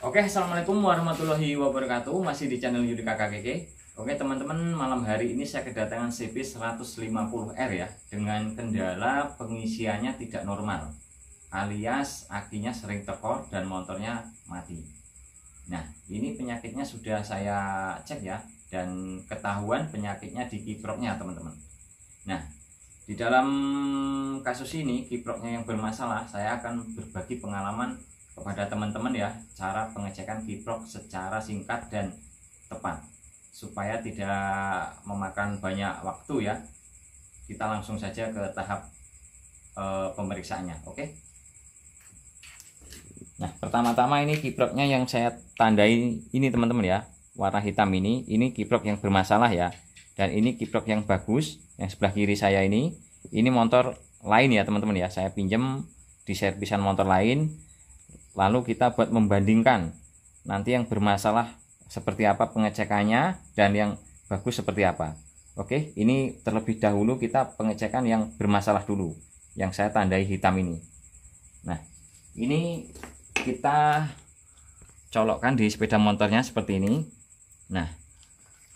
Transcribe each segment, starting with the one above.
Oke, assalamualaikum warahmatullahi wabarakatuh. Masih di channel Yudi Kakak Keke. Oke teman-teman, malam hari ini saya kedatangan CP 150R ya, dengan kendala pengisiannya tidak normal, alias akinya sering tekor dan motornya mati. Nah, ini penyakitnya sudah saya cek ya, dan ketahuan penyakitnya di kiproknya teman-teman. Nah, di dalam kasus ini kiproknya yang bermasalah, saya akan berbagi pengalaman kepada teman-teman ya, cara pengecekan kiprok secara singkat dan tepat supaya tidak memakan banyak waktu ya. Kita langsung saja ke tahap pemeriksaannya. Oke. Nah, pertama-tama ini kiproknya yang saya tandai ini teman-teman ya, warna hitam ini kiprok yang bermasalah ya. Dan ini kiprok yang bagus, yang sebelah kiri saya ini motor lain ya teman-teman ya, saya pinjam di servisan motor lain. Lalu kita buat membandingkan nanti yang bermasalah seperti apa pengecekannya dan yang bagus seperti apa. Oke, ini terlebih dahulu kita pengecekan yang bermasalah dulu, yang saya tandai hitam ini. Nah, ini kita colokkan di sepeda motornya seperti ini. Nah,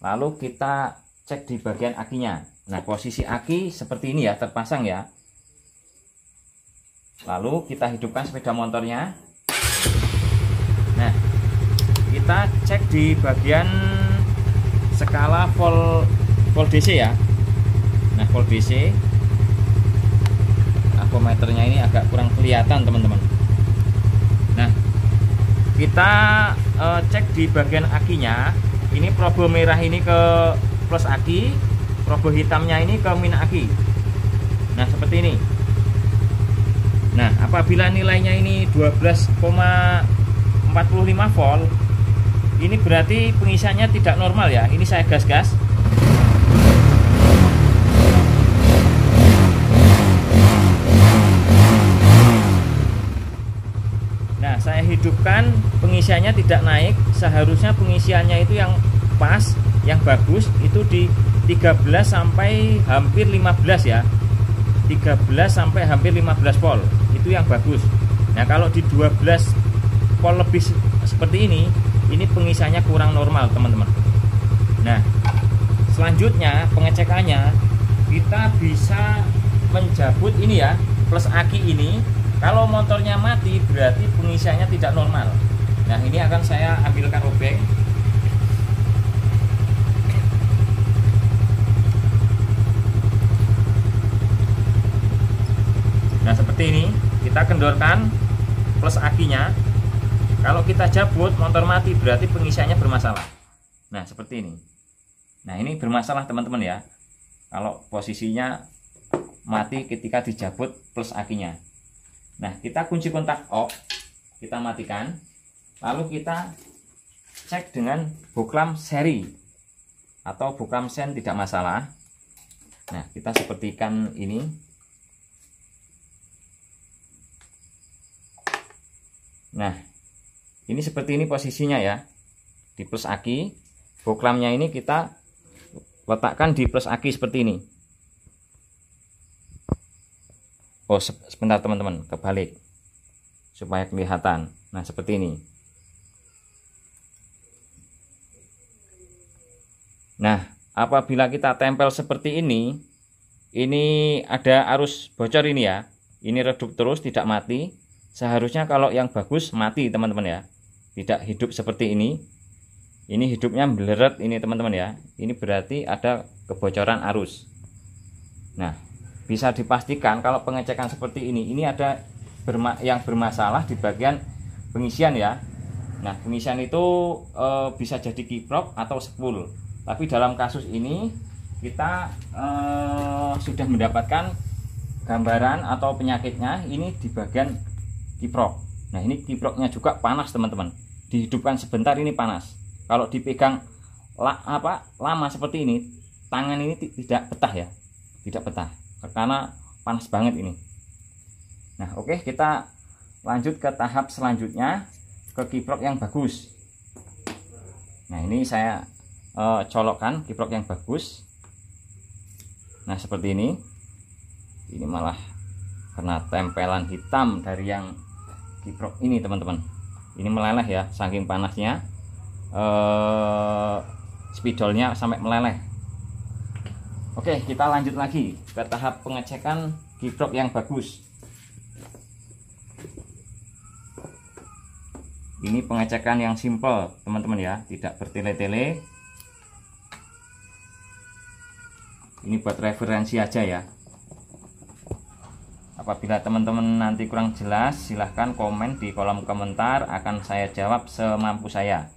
lalu kita cek di bagian akinya. Nah, posisi aki seperti ini ya, terpasang ya. Lalu kita hidupkan sepeda motornya. Nah, kita cek di bagian skala volt DC ya. Nah, volt DC, avometernya ini agak kurang kelihatan teman-teman. Nah, kita cek di bagian akinya. Ini probo merah ini ke plus aki, probo hitamnya ini ke min aki. Nah, seperti ini. Nah, apabila nilainya ini 12,45 volt, ini berarti pengisiannya tidak normal ya. Ini saya gas-gas. Nah, saya hidupkan, pengisiannya tidak naik. Seharusnya pengisiannya itu yang pas, yang bagus itu di 13 sampai hampir 15 ya. 13 sampai hampir 15 volt. Itu yang bagus. Nah, kalau di 12 volt lebih seperti ini pengisiannya kurang normal teman-teman. Nah, selanjutnya pengecekannya kita bisa menjabut ini ya, plus aki ini. Kalau motornya mati berarti pengisiannya tidak normal. Nah, ini akan saya ambilkan obeng. Nah, seperti ini kita kendorkan plus akinya. Kalau kita cabut motor mati berarti pengisiannya bermasalah. Nah, seperti ini. Nah, ini bermasalah teman-teman ya, kalau posisinya mati ketika dijabut plus akinya. Nah, kita kunci kontak off, kita matikan. Lalu kita cek dengan boklam seri atau boklam sen, tidak masalah. Nah, kita sepertikan ini. Nah, ini seperti ini posisinya ya, di plus aki. Boklamnya ini kita letakkan di plus aki seperti ini. Oh, sebentar teman-teman, kebalik supaya kelihatan. Nah, seperti ini. Nah, apabila kita tempel seperti ini ada arus bocor ini ya. Ini redup terus, tidak mati. Seharusnya kalau yang bagus mati teman-teman ya, tidak hidup seperti ini. Ini hidupnya meleret ini teman-teman ya. Ini berarti ada kebocoran arus. Nah, bisa dipastikan kalau pengecekan seperti ini ada yang bermasalah di bagian pengisian ya. Nah, pengisian itu bisa jadi kiprok atau spool. Tapi dalam kasus ini kita sudah mendapatkan gambaran atau penyakitnya ini di bagian kiprok. Nah, ini kiproknya juga panas teman-teman. Dihidupkan sebentar ini panas. Kalau dipegang lama seperti ini, tangan ini tidak betah ya, tidak betah karena panas banget ini. Nah, oke, kita lanjut ke tahap selanjutnya, ke kiprok yang bagus. Nah, ini saya colokkan kiprok yang bagus. Nah, seperti ini malah kena tempelan hitam dari yang kiprok ini teman-teman. Ini meleleh ya, saking panasnya spidolnya sampai meleleh. Oke, kita lanjut lagi ke tahap pengecekan kiprok yang bagus. Ini pengecekan yang simple teman-teman ya, tidak bertele-tele. Ini buat referensi aja ya. Apabila teman-teman nanti kurang jelas, silahkan komen di kolom komentar, akan saya jawab semampu saya.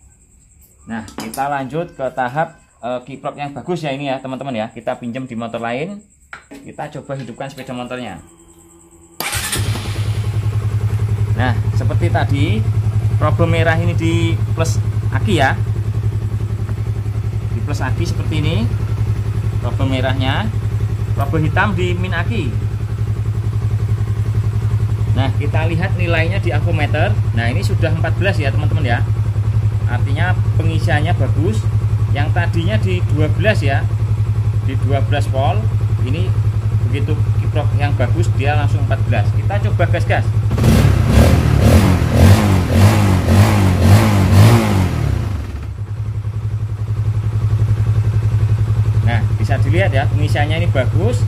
Nah, kita lanjut ke tahap kiprok yang bagus ya ini ya teman-teman ya. Kita pinjam di motor lain, kita coba hidupkan sepeda motornya. Nah, seperti tadi, probe merah ini di plus aki ya, di plus aki seperti ini probe merahnya, probe hitam di min aki. Nah, kita lihat nilainya di avometer. Nah, ini sudah 14 ya teman-teman ya, artinya pengisiannya bagus. Yang tadinya di 12 ya, di 12 volt, ini begitu kiprok yang bagus dia langsung 14. Kita coba gas-gas. Nah, bisa dilihat ya, pengisiannya ini bagus.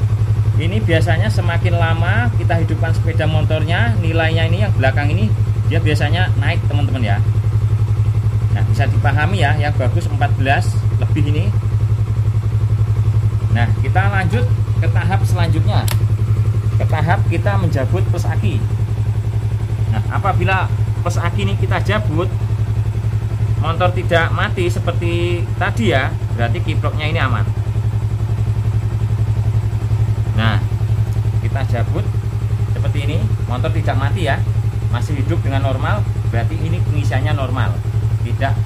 Ini biasanya semakin lama kita hidupkan sepeda motornya, nilainya ini yang belakang ini dia biasanya naik teman-teman ya. Nah, bisa dipahami ya, yang bagus 14 lebih ini. Nah, kita lanjut ke tahap selanjutnya, ke tahap kita menjabut plus aki. Nah, apabila plus aki ini kita jabut, motor tidak mati seperti tadi ya, berarti kiproknya ini aman. Nah, kita jabut seperti ini, motor tidak mati ya, masih hidup dengan normal, berarti ini pengisiannya normal, tidak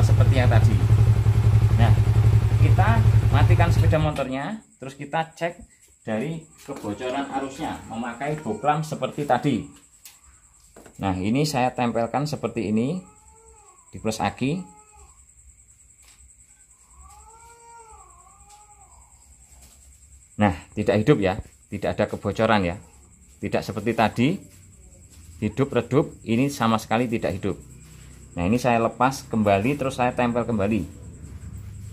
seperti yang tadi. Nah, kita matikan sepeda motornya, terus kita cek dari kebocoran arusnya memakai boklam seperti tadi. Nah, ini saya tempelkan seperti ini di plus aki. Nah, tidak hidup ya, tidak ada kebocoran ya, tidak seperti tadi hidup redup, ini sama sekali tidak hidup. Nah, ini saya lepas kembali, terus saya tempel kembali.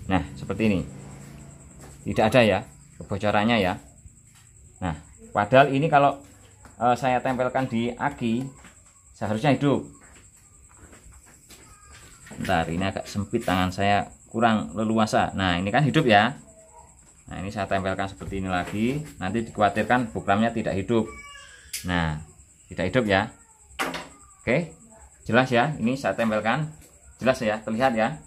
Nah, seperti ini, tidak ada ya kebocorannya ya. Nah, padahal ini kalau saya tempelkan di aki seharusnya hidup. Bentar, ini agak sempit, tangan saya kurang leluasa. Nah, ini kan hidup ya. Nah, ini saya tempelkan seperti ini lagi. Nanti dikhawatirkan boklamnya tidak hidup. Nah, tidak hidup ya. Oke, jelas ya. Ini saya tempelkan, jelas ya, terlihat ya.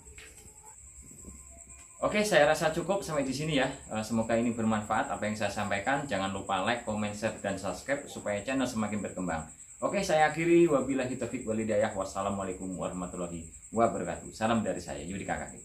Oke, saya rasa cukup sampai di sini ya. Semoga ini bermanfaat apa yang saya sampaikan. Jangan lupa like, comment, share, dan subscribe supaya channel semakin berkembang. Oke, saya akhiri. Wabillahi taufiq wal hidayah. Wassalamualaikum warahmatullahi wabarakatuh. Salam dari saya, Yudi Kakak.